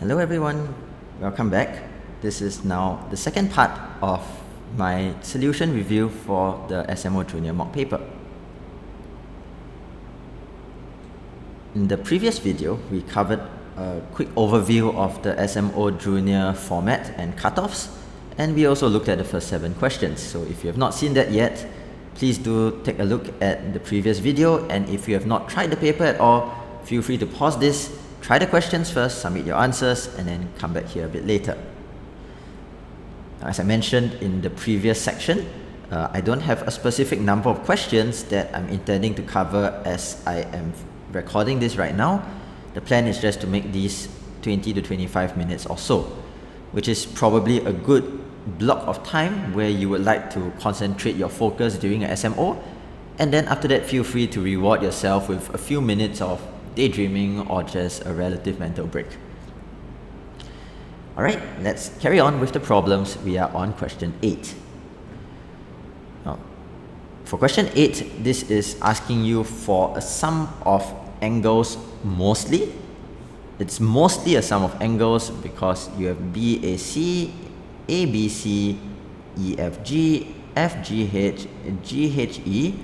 Hello everyone, welcome back. This is now the second part of my solution review for the SMO Junior mock paper. In the previous video, we covered a quick overview of the SMO Junior format and cutoffs, and we also looked at the first 7 questions. So if you have not seen that yet, please do take a look at the previous video, and if you have not tried the paper at all, feel free to pause this, try the questions first, submit your answers, and then come back here a bit later. Now, as I mentioned in the previous section, I don't have a specific number of questions that I'm intending to cover as I am recording this right now. The plan is just to make these 20 to 25 minutes or so, which is probably a good block of time where you would like to concentrate your focus during an SMO, and then after that feel free to reward yourself with a few minutes of daydreaming or just a relative mental break. Alright, let's carry on with the problems. We are on question 8. Now, for question 8, this is asking you for a sum of angles mostly. It's mostly a sum of angles because you have BAC, ABC, EFG, FGH, GHE,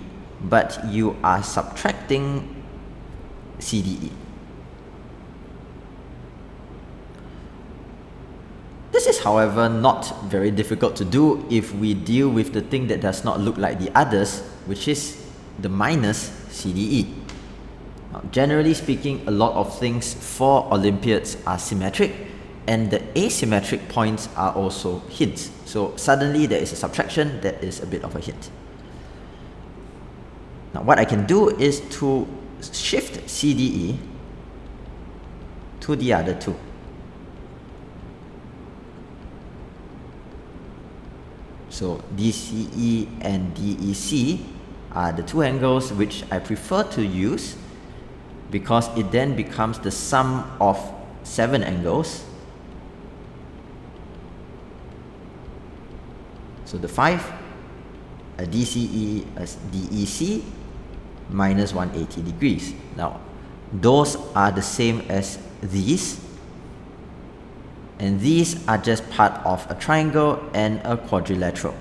but you are subtracting CDE. This is, however, not very difficult to do if we deal with the thing that does not look like the others, which is the minus CDE. Now, generally speaking, a lot of things for Olympiads are symmetric, and the asymmetric points are also hints. So suddenly there is a subtraction that is a bit of a hint. Now what I can do is to shift CDE to the other two. So DCE and DEC are the two angles which I prefer to use because it then becomes the sum of 7 angles. So the 5, a DCE, a DEC, minus 180 degrees. Now, those are the same as these, and these are just part of a triangle and a quadrilateral.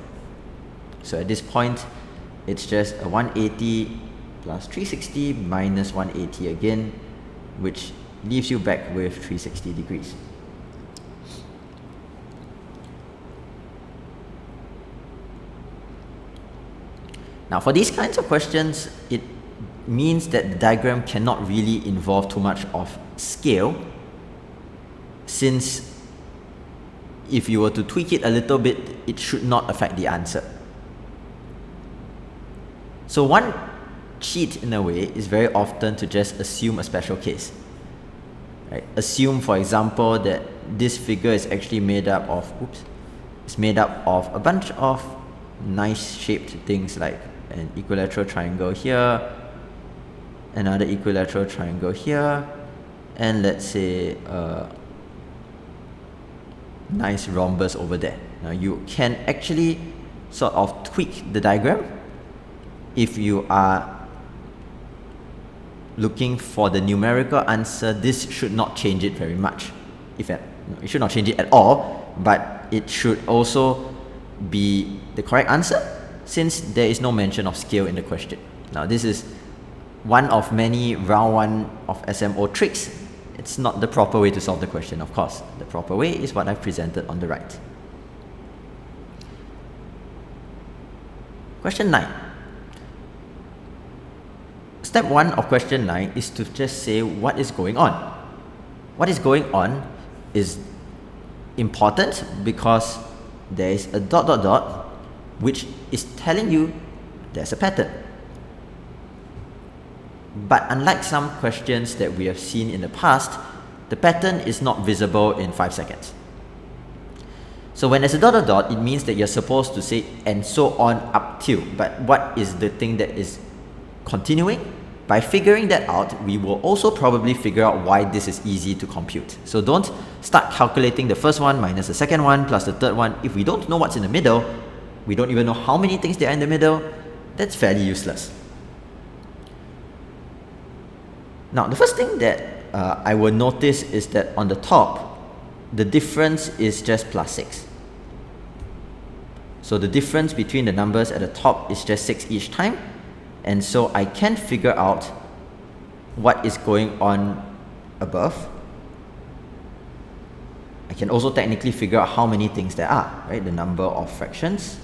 So at this point, it's just a 180 plus 360 minus 180 again, which leaves you back with 360 degrees. Now for these kinds of questions, it means that the diagram cannot really involve too much of scale, since if you were to tweak it a little bit, it should not affect the answer. So one cheat in a way is very often to just assume a special case. Right? Assume, for example, that this figure is actually made up of, it's made up of a bunch of nice shaped things like an equilateral triangle here, another equilateral triangle here, and let's say a nice rhombus over there. Now you can actually sort of tweak the diagram if you are looking for the numerical answer. This should not change it very much. It should not change it at all, but it should also be the correct answer since there is no mention of scale in the question. Now this is one of many round 1 of SMO tricks. It's not the proper way to solve the question, of course. The proper way is what I've presented on the right. Question 9. Step 1 of question 9 is to just say what is going on. What is going on is important because there is a ... which is telling you there's a pattern. But unlike some questions that we have seen in the past, the pattern is not visible in 5 seconds. So when there's a ... it means that you're supposed to say and so on up till. But what is the thing that is continuing? By figuring that out, we will also probably figure out why this is easy to compute. So don't start calculating the first one minus the second one plus the third one. If we don't know what's in the middle, we don't even know how many things there are in the middle, that's fairly useless. Now, the first thing that I will notice is that on the top, the difference is just plus 6. So the difference between the numbers at the top is just 6 each time, and so I can figure out what is going on above. I can also technically figure out how many things there are, right? The number of fractions.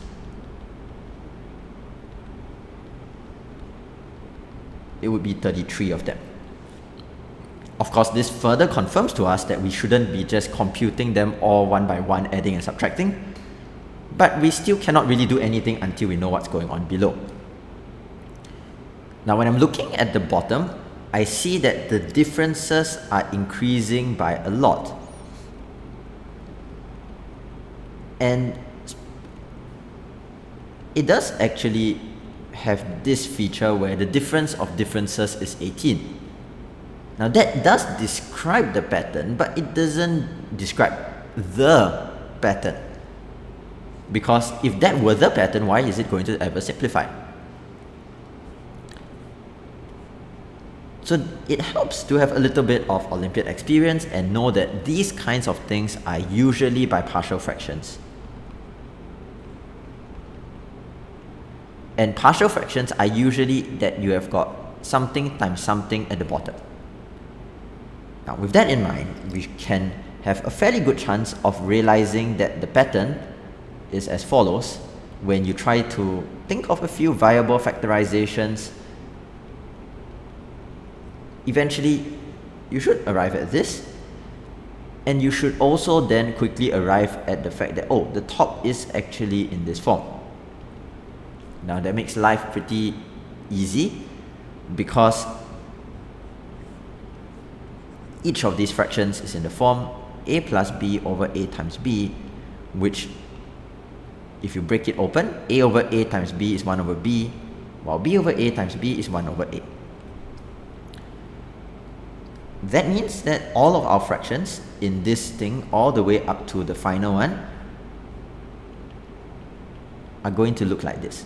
It would be 33 of them. Of course, this further confirms to us that we shouldn't be just computing them all one by one, adding and subtracting, but we still cannot really do anything until we know what's going on below. Now, when I'm looking at the bottom, I see that the differences are increasing by a lot. And it does actually have this feature where the difference of differences is 18. Now that does describe the pattern, but it doesn't describe the pattern. Because if that were the pattern, why is it going to ever simplify? So it helps to have a little bit of Olympiad experience and know that these kinds of things are usually by partial fractions. And partial fractions are usually that you have got something times something at the bottom. Now with that in mind, we can have a fairly good chance of realizing that the pattern is as follows when you try to think of a few viable factorizations. Eventually, you should arrive at this, and you should also then quickly arrive at the fact that, oh, the top is actually in this form. Now that makes life pretty easy because each of these fractions is in the form a plus b over a times b, which if you break it open, a over a times b is 1 over b, while b over a times b is 1 over a. That means that all of our fractions in this thing, all the way up to the final one, are going to look like this.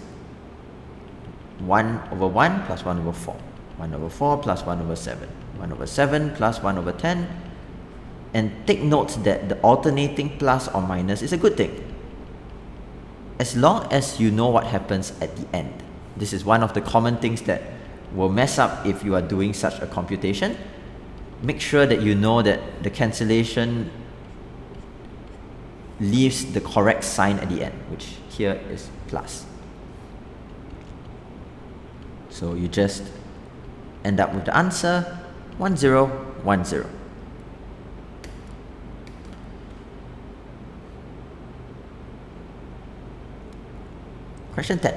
1 over 1 plus 1 over 4, 1 over 4 plus 1 over 7, 1 over 7 plus 1 over 10, and take note that the alternating plus or minus is a good thing, as long as you know what happens at the end. This is one of the common things that will mess up if you are doing such a computation. Make sure that you know that the cancellation leaves the correct sign at the end, which here is plus. So you just end up with the answer 1, 0, 1, 0. Question 10.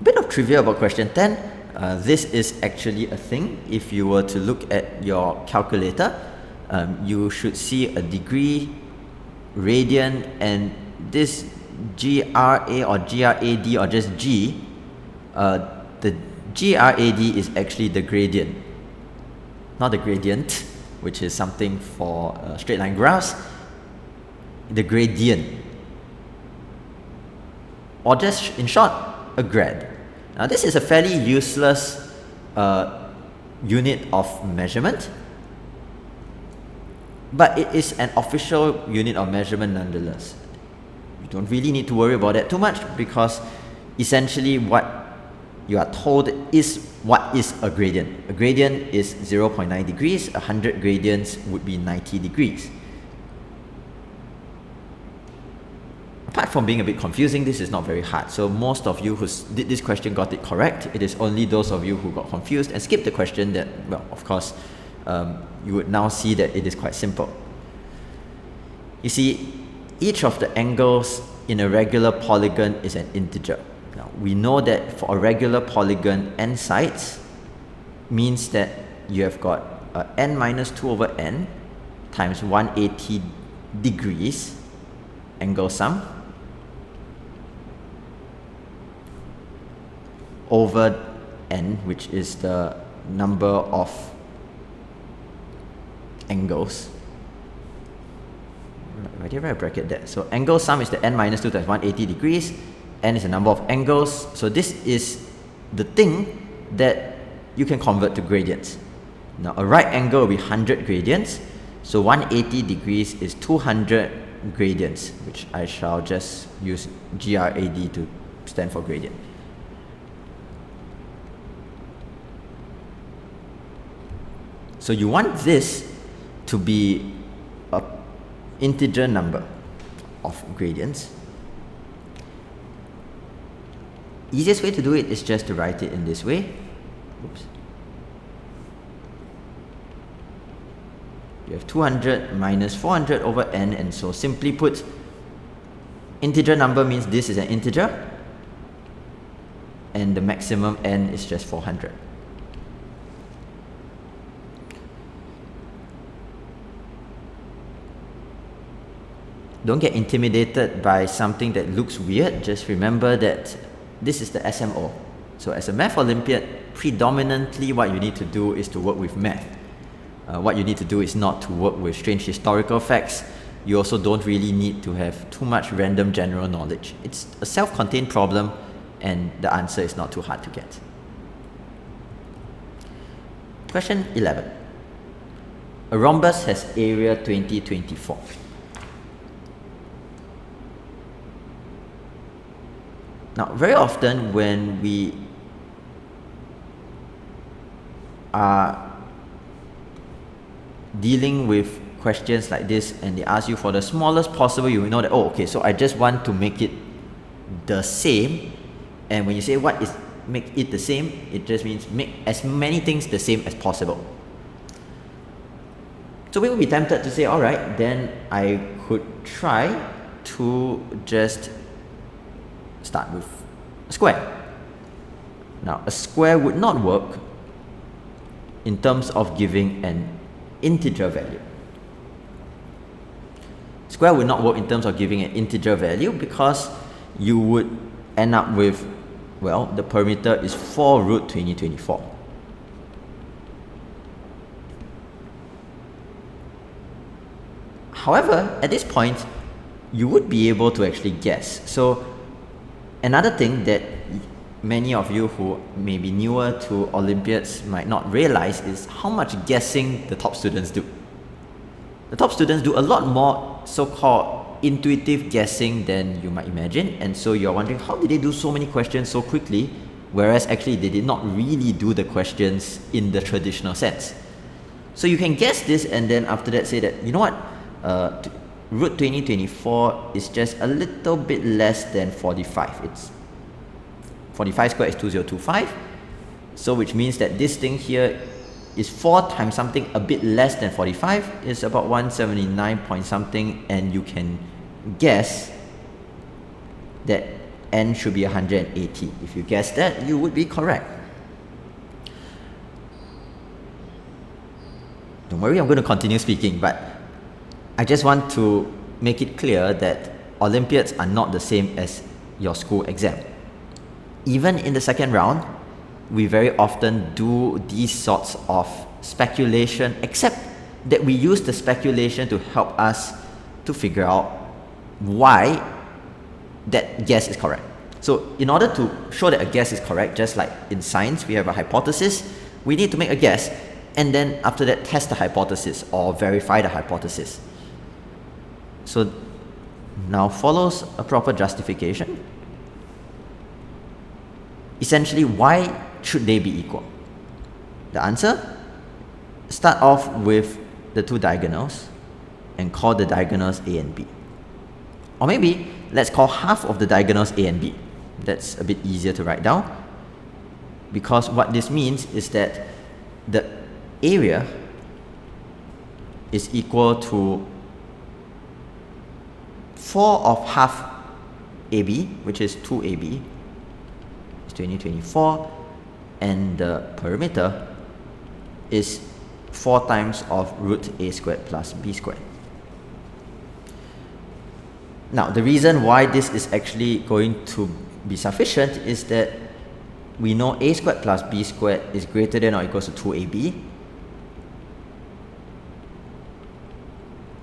A bit of trivia about question 10. This is actually a thing. If you were to look at your calculator, you should see a degree, radian, and this GRA or GRAD or just G. The GRAD is actually the gradient, not the gradient, which is something for straight line graphs. The gradient, or just in short, a grad. Now this is a fairly useless unit of measurement, but it is an official unit of measurement nonetheless. You don't really need to worry about that too much because essentially what you are told is what is a gradient. A gradient is 0.9 degrees, 100 gradients would be 90 degrees. Apart from being a bit confusing, this is not very hard. So most of you who did this question got it correct. It is only those of you who got confused and skipped the question that, well, of course, you would now see that it is quite simple. You see, each of the angles in a regular polygon is an integer. Now, we know that for a regular polygon, n sides means that you have got n minus 2 over n times 180 degrees angle sum over n, which is the number of angles. Why did I bracket that? So angle sum is the n minus 2 times 180 degrees. N is the number of angles. So this is the thing that you can convert to gradients. Now a right angle will be 100 gradients, so 180 degrees is 200 gradients, which I shall just use GRAD to stand for gradient. So you want this to be an integer number of gradients. Easiest way to do it is just to write it in this way. Oops. You have 200 minus 400 over n, and so simply put, integer number means this is an integer, and the maximum n is just 400. Don't get intimidated by something that looks weird. Just remember that this is the SMO. So as a math Olympiad, predominantly what you need to do is to work with math. What you need to do is not to work with strange historical facts. You also don't really need to have too much random general knowledge. It's a self-contained problem, and the answer is not too hard to get. Question 11. A rhombus has area 2024. Now, very often when we are dealing with questions like this and they ask you for the smallest possible, you will know that, oh, okay, so I just want to make it the same. And when you say what is make it the same, it just means make as many things the same as possible. So we will be tempted to say, all right, then I could try to just start with a square. Now, a square would not work in terms of giving an integer value. Square would not work in terms of giving an integer value because you would end up with, well, the perimeter is 4 root 2024. However, at this point, you would be able to actually guess. So another thing that many of you who may be newer to Olympiads might not realize is how much guessing the top students do. The top students do a lot more so-called intuitive guessing than you might imagine, and so you're wondering, how did they do so many questions so quickly, whereas actually they did not really do the questions in the traditional sense. So you can guess this and then after that say that, you know what, root 2024 is just a little bit less than 45. It's 45 squared is 2025, so which means that this thing here is 4 times something a bit less than 45 is about 179 point something, and you can guess that n should be 180. If you guess that, you would be correct. Don't worry, I'm going to continue speaking, but I just want to make it clear that Olympiads are not the same as your school exam. Even in the second round, we very often do these sorts of speculation, except that we use the speculation to help us to figure out why that guess is correct. So in order to show that a guess is correct, just like in science, we have a hypothesis, we need to make a guess, and then after that test the hypothesis or verify the hypothesis. So now follows a proper justification. Essentially, why should they be equal? The answer? Start off with the two diagonals and call the diagonals A and B. Or maybe let's call half of the diagonals A and B. That's a bit easier to write down, because what this means is that the area is equal to 4 of half AB, which is 2AB, 2024, and the perimeter is 4 times of root a squared plus b squared. Now, the reason why this is actually going to be sufficient is that we know a squared plus b squared is greater than or equals to 2ab.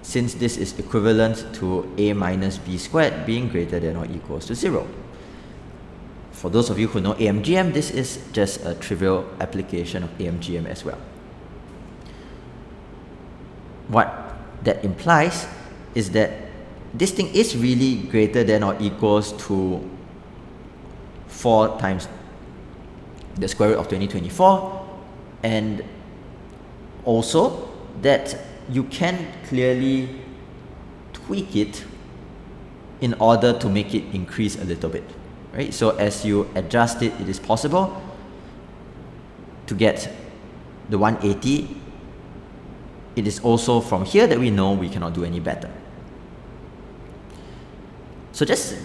Since this is equivalent to a minus b squared being greater than or equals to 0. For those of you who know AMGM, this is just a trivial application of AMGM as well. what that implies is that this thing is really greater than or equals to 4 times the square root of 2024, and also that you can clearly tweak it in order to make it increase a little bit, right? So as you adjust it, it is possible to get the 180. It is also from here that we know we cannot do any better. So just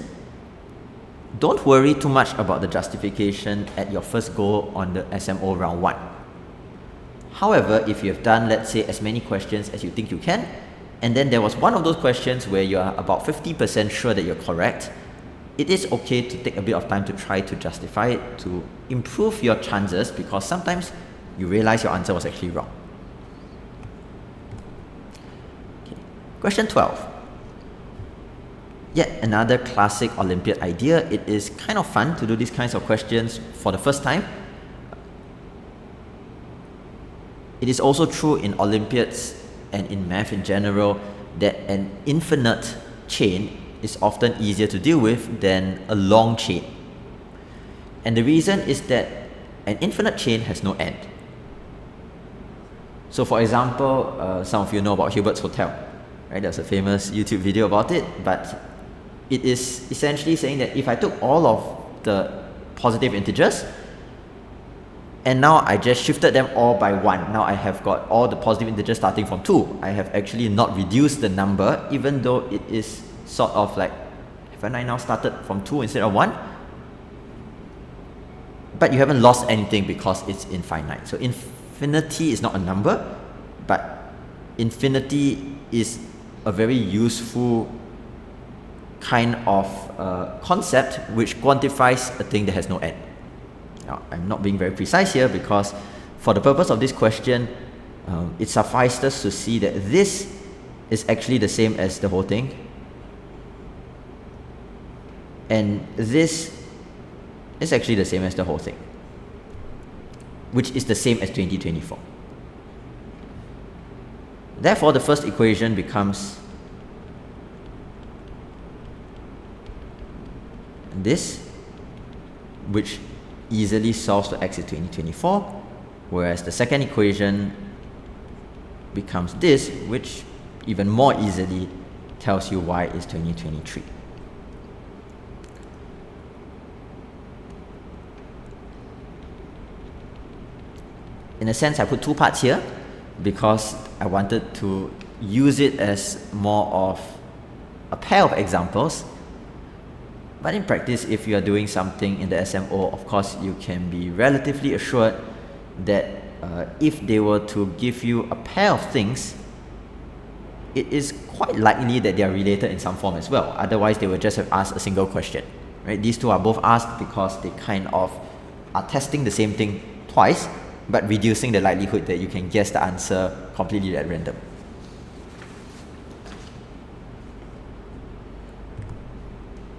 don't worry too much about the justification at your first go on the SMO round 1. However, if you have done, let's say, as many questions as you think you can, and then there was one of those questions where you are about 50% sure that you're correct, it is okay to take a bit of time to try to justify it, to improve your chances, because sometimes you realize your answer was actually wrong. Okay. Question 12. Yet another classic Olympiad idea. It is kind of fun to do these kinds of questions for the first time. It is also true in Olympiads and in math in general that an infinite chain is often easier to deal with than a long chain. And the reason is that an infinite chain has no end. So for example, some of you know about Hilbert's Hotel, right? There's a famous YouTube video about it, but it is essentially saying that if I took all of the positive integers and now I just shifted them all by 1, now I have got all the positive integers starting from 2. I have actually not reduced the number, even though it is sort of like, haven't I now started from 2 instead of 1? But you haven't lost anything because it's infinite. So infinity is not a number, but infinity is a very useful kind of concept which quantifies a thing that has no end. Now, I'm not being very precise here because for the purpose of this question, it suffices to see that this is actually the same as the whole thing, and this is actually the same as the whole thing, which is the same as 2024. Therefore, the first equation becomes this, which easily solves for x is 2024, whereas the second equation becomes this, which even more easily tells you y is 2023. In a sense, I put 2 parts here because I wanted to use it as more of a pair of examples. But in practice, if you are doing something in the SMO, of course, you can be relatively assured that if they were to give you a pair of things, it is quite likely that they are related in some form as well. Otherwise, they would just have asked a single question, right? These two are both asked because they kind of are testing the same thing twice, but reducing the likelihood that you can guess the answer completely at random.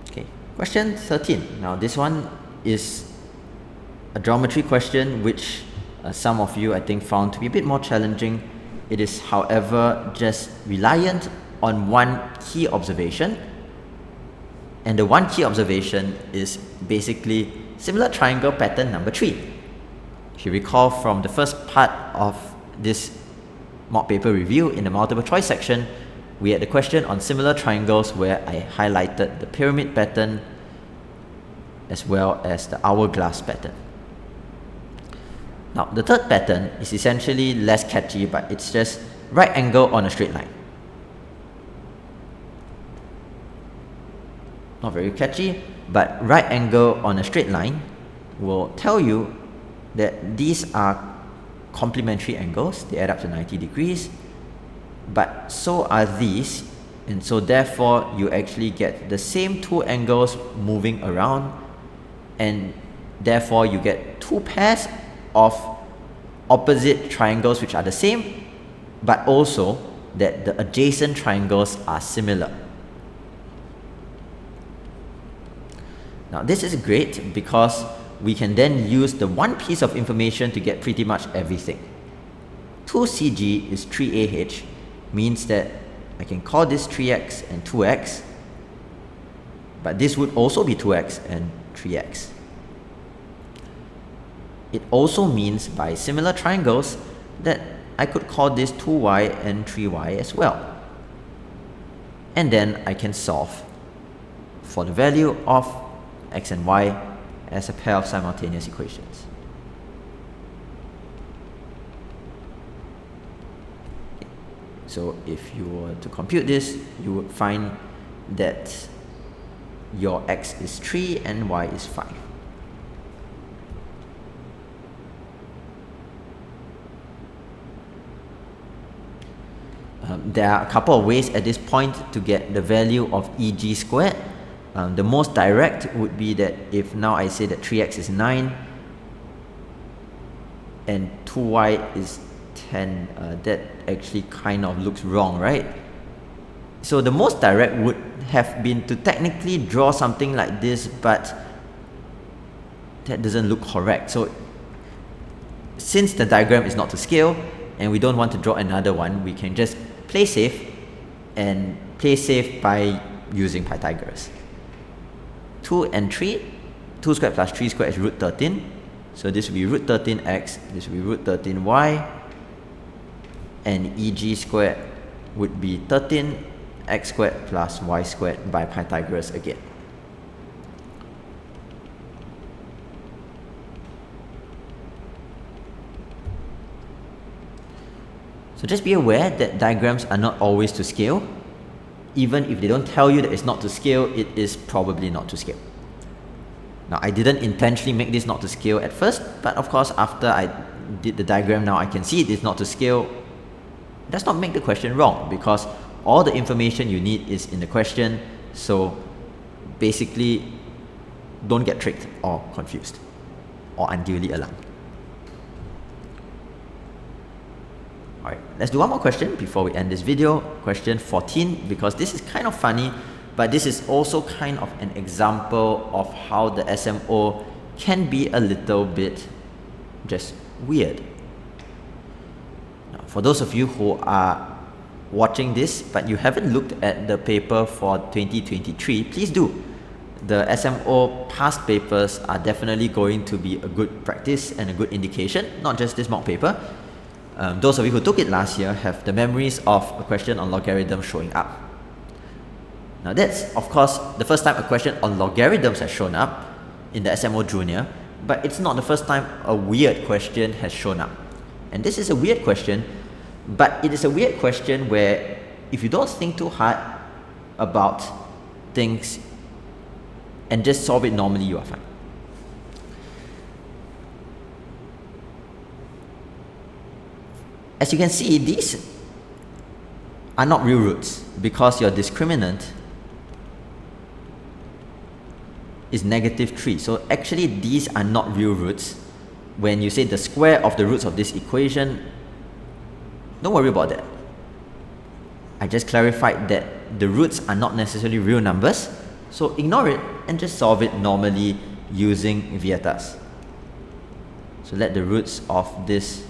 Okay, question 13. Now this one is a geometry question which some of you I think found to be a bit more challenging. It is, however, just reliant on one key observation, and the one key observation is basically similar triangle pattern number 3. If you recall from the first part of this mock paper review in the multiple choice section, we had the question on similar triangles where I highlighted the pyramid pattern as well as the hourglass pattern. Now the third pattern is essentially less catchy, but it's just right angle on a straight line. Not very catchy, but right angle on a straight line will tell you that these are complementary angles. They add up to 90 degrees, but so are these, and so therefore you actually get the same two angles moving around, and therefore you get two pairs of opposite triangles which are the same, but also that the adjacent triangles are similar. Now this is great because we can then use the one piece of information to get pretty much everything. 2CG is 3AH, means that I can call this 3x and 2x, but this would also be 2x and 3x. It also means by similar triangles that I could call this 2y and 3y as well. And then I can solve for the value of x and y as a pair of simultaneous equations. So if you were to compute this, you would find that your x is 3 and y is 5. There are a couple of ways at this point to get the value of EG squared. The most direct would be that if now I say that 3x is 9 and 2y is 10, that actually kind of looks wrong, right? So the most direct would have been to technically draw something like this, but that doesn't look correct. So since the diagram is not to scale and we don't want to draw another one, we can just play safe, and play safe by using Pythagoras. 2 and 3, 2 squared plus 3 squared is root 13. So this will be root 13x, this will be root 13y, and EG squared would be 13x squared plus y squared by Pythagoras again. So just be aware that diagrams are not always to scale. Even if they don't tell you that it's not to scale, it is probably not to scale. Now, I didn't intentionally make this not to scale at first, but of course after I did the diagram, now I can see it is not to scale. It does not make the question wrong, because all the information you need is in the question. So basically, don't get tricked or confused or unduly alarmed. Alright, let's do one more question before we end this video. Question 14, because this is kind of funny, but this is also kind of an example of how the SMO can be a little bit just weird. Now, for those of you who are watching this, but you haven't looked at the paper for 2023, please do. The SMO past papers are definitely going to be a good practice and a good indication, not just this mock paper. Those of you who took it last year have the memories of a question on logarithm showing up. Now that's, of course, the first time a question on logarithms has shown up in the SMO Junior, but it's not the first time a weird question has shown up. And this is a weird question, but it is a weird question where if you don't think too hard about things and just solve it normally, you are fine. As you can see, these are not real roots because your discriminant is -3. So actually these are not real roots. When you say the square of the roots of this equation, don't worry about that. I just clarified that the roots are not necessarily real numbers, so ignore it and just solve it normally using Vieta's. So let the roots of this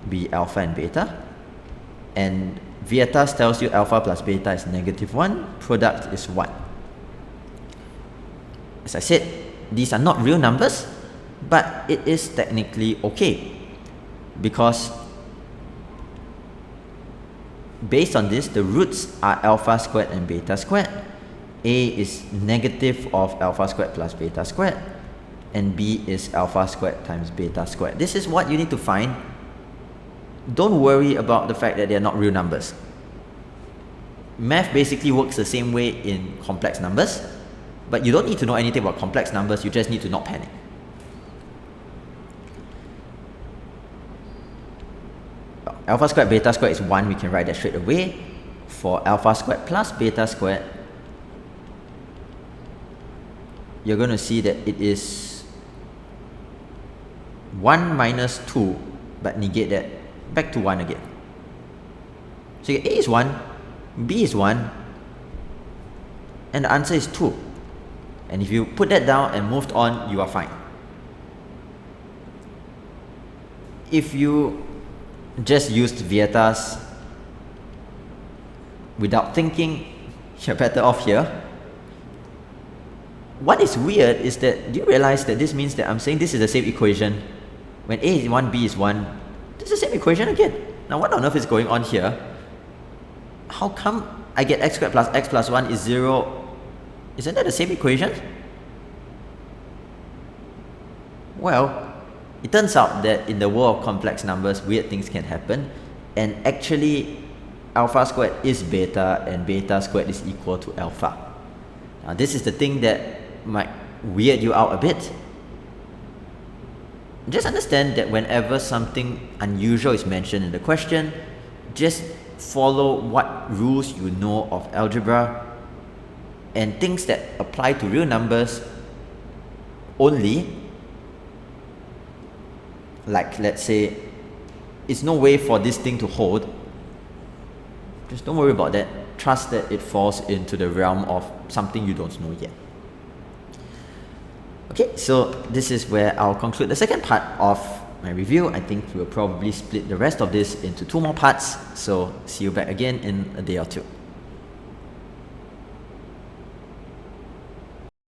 be alpha and beta, and Vieta's tells you alpha plus beta is -1, product is 1. As I said, these are not real numbers, but it is technically okay, because based on this, the roots are alpha squared and beta squared. A is negative of alpha squared plus beta squared, and B is alpha squared times beta squared. This is what you need to find. Don't worry about the fact that they are not real numbers. Math basically works the same way in complex numbers, but you don't need to know anything about complex numbers, you just need to not panic. Alpha squared beta squared is 1, we can write that straight away. For alpha squared plus beta squared, you're going to see that it is 1 minus 2, but negate that, back to 1 again. So A is 1, B is 1, and the answer is 2. And if you put that down and moved on, you are fine. If you just used Vietas without thinking, you're better off here. What is weird is that, do you realize that this means that I'm saying this is the same equation? When A is 1, B is 1, this is the same equation again. Now what on earth is going on here? How come I get x squared plus x plus 1 is 0? Isn't that the same equation? Well, it turns out that in the world of complex numbers, weird things can happen, and actually alpha squared is beta and beta squared is equal to alpha. Now this is the thing that might weird you out a bit. Just understand that whenever something unusual is mentioned in the question, just follow what rules you know of algebra, and things that apply to real numbers only, like let's say, it's no way for this thing to hold, just don't worry about that. Trust that it falls into the realm of something you don't know yet. Okay, so this is where I'll conclude the second part of my review. I think we'll probably split the rest of this into 2 more parts, so see you back again in a day or 2.